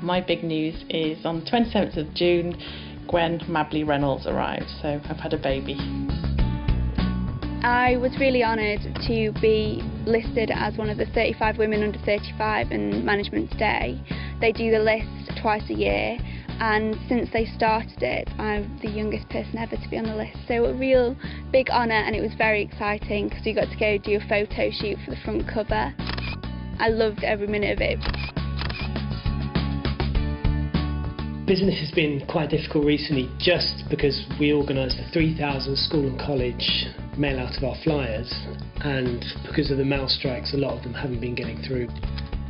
My big news is on the 27th of June, Gwen Mabley Reynolds arrived, so I've had a baby. I was really honoured to be listed as one of the 35 women under 35 in Management Today. They do the list twice a year, and since they started it, I'm the youngest person ever to be on the list. So a real big honour, and it was very exciting because we got to go do a photo shoot for the front cover. I loved every minute of it. Business has been quite difficult recently just because we organised a 3,000 school and college mail out of our flyers, and because of the mail strikes a lot of them haven't been getting through.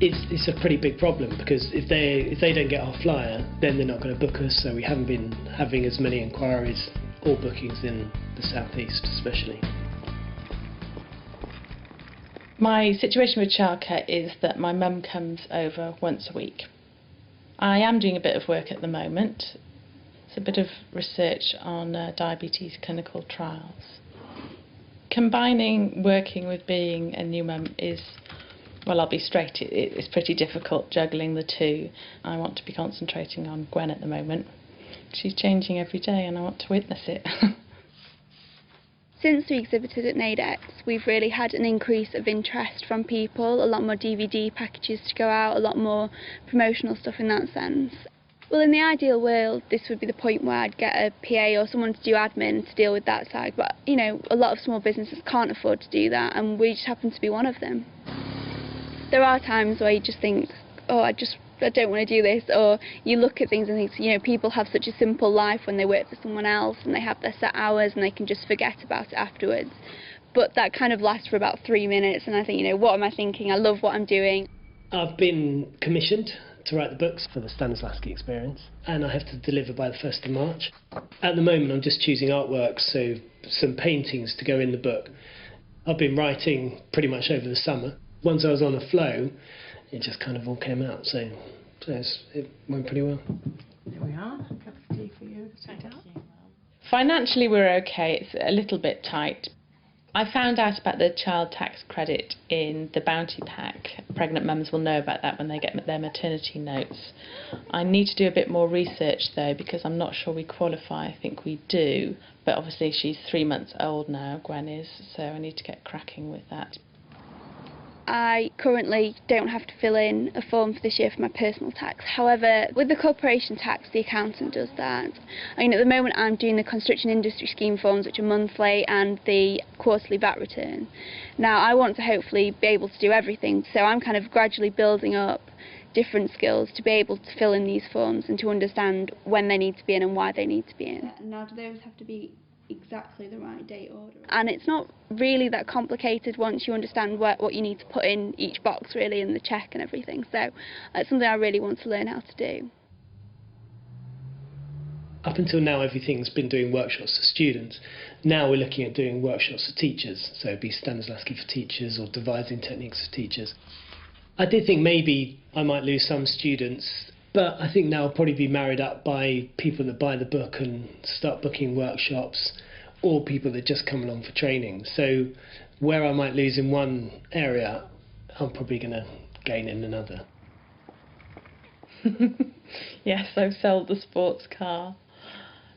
It's a pretty big problem because if they don't get our flyer, then they're not going to book us, so we haven't been having as many inquiries or bookings in the southeast especially. My situation with childcare is that my mum comes over once a week. I am doing a bit of work at the moment. It's a bit of research on diabetes clinical trials. Combining working with being a new mum is, well, I'll be straight, it's pretty difficult juggling the two. I want to be concentrating on Gwen at the moment. She's changing every day and I want to witness it. Since we exhibited at NAIDEX, we've really had an increase of interest from people, a lot more DVD packages to go out, a lot more promotional stuff in that sense. Well, in the ideal world, this would be the point where I'd get a PA or someone to do admin to deal with that side, but, you know, a lot of small businesses can't afford to do that, and we just happen to be one of them. There are times where you just think, oh, I don't want to do this, or you look at things and think, you know, people have such a simple life when they work for someone else and they have their set hours and they can just forget about it afterwards. But that kind of lasts for about 3 minutes, and I think, you know, what am I thinking? I love what I'm doing. I've been commissioned to write the books for the Stanislavski experience, and I have to deliver by the 1st of March. At the moment I'm just choosing artwork, so some paintings to go in the book. I've been writing pretty much over the summer. Once I was on a flow, it just kind of all came out, so it went pretty well. There we are, a cup of tea for you. Thank you. Financially we're okay, it's a little bit tight. I found out about the child tax credit in the Bounty Pack. Pregnant mums will know about that when they get their maternity notes. I need to do a bit more research though, because I'm not sure we qualify. I think we do, but obviously she's 3 months old now, Gwen is, so I need to get cracking with that. I currently don't have to fill in a form for this year for my personal tax. However, with the corporation tax, the accountant does that. I mean, at the moment I'm doing the construction industry scheme forms, which are monthly, and the quarterly VAT return. Now, I want to hopefully be able to do everything, so I'm kind of gradually building up different skills to be able to fill in these forms and to understand when they need to be in and why they need to be in. Now, do those have to be exactly the right date order? And it's not really that complicated once you understand what you need to put in each box, really, and the check and everything. So it's something I really want to learn how to do. Up until now everything's been doing workshops for students. Now we're looking at doing workshops for teachers, so it'd be Stanislavski for teachers or devising techniques for teachers. I did think maybe I might lose some students, but I think now I'll probably be married up by people that buy the book and start booking workshops, or people that just come along for training. So where I might lose in one area, I'm probably going to gain in another. Yes, I've sold the sports car.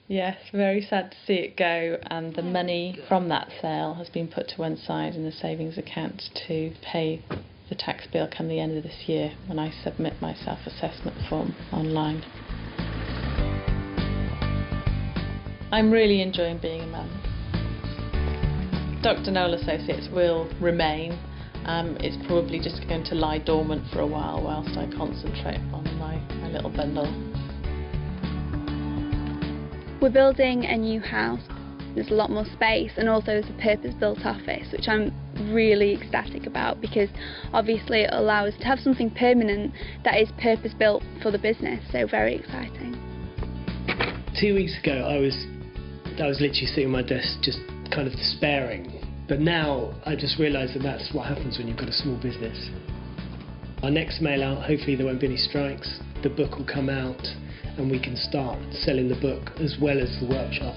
Yes, very sad to see it go, and the money from that sale has been put to one side in the savings account to pay the tax bill come the end of this year when I submit my self-assessment form online. I'm really enjoying being a mum. Dr. Noel Associates will remain. It's probably just going to lie dormant for a while whilst I concentrate on my little bundle. We're building a new house. There's a lot more space, and also there's a purpose-built office, which I'm really ecstatic about, because obviously it allows us to have something permanent that is purpose-built for the business, so very exciting. 2 weeks ago I was literally sitting at my desk just kind of despairing, but now I just realised that that's what happens when you've got a small business. Our next mail out, hopefully there won't be any strikes, the book will come out and we can start selling the book as well as the workshop.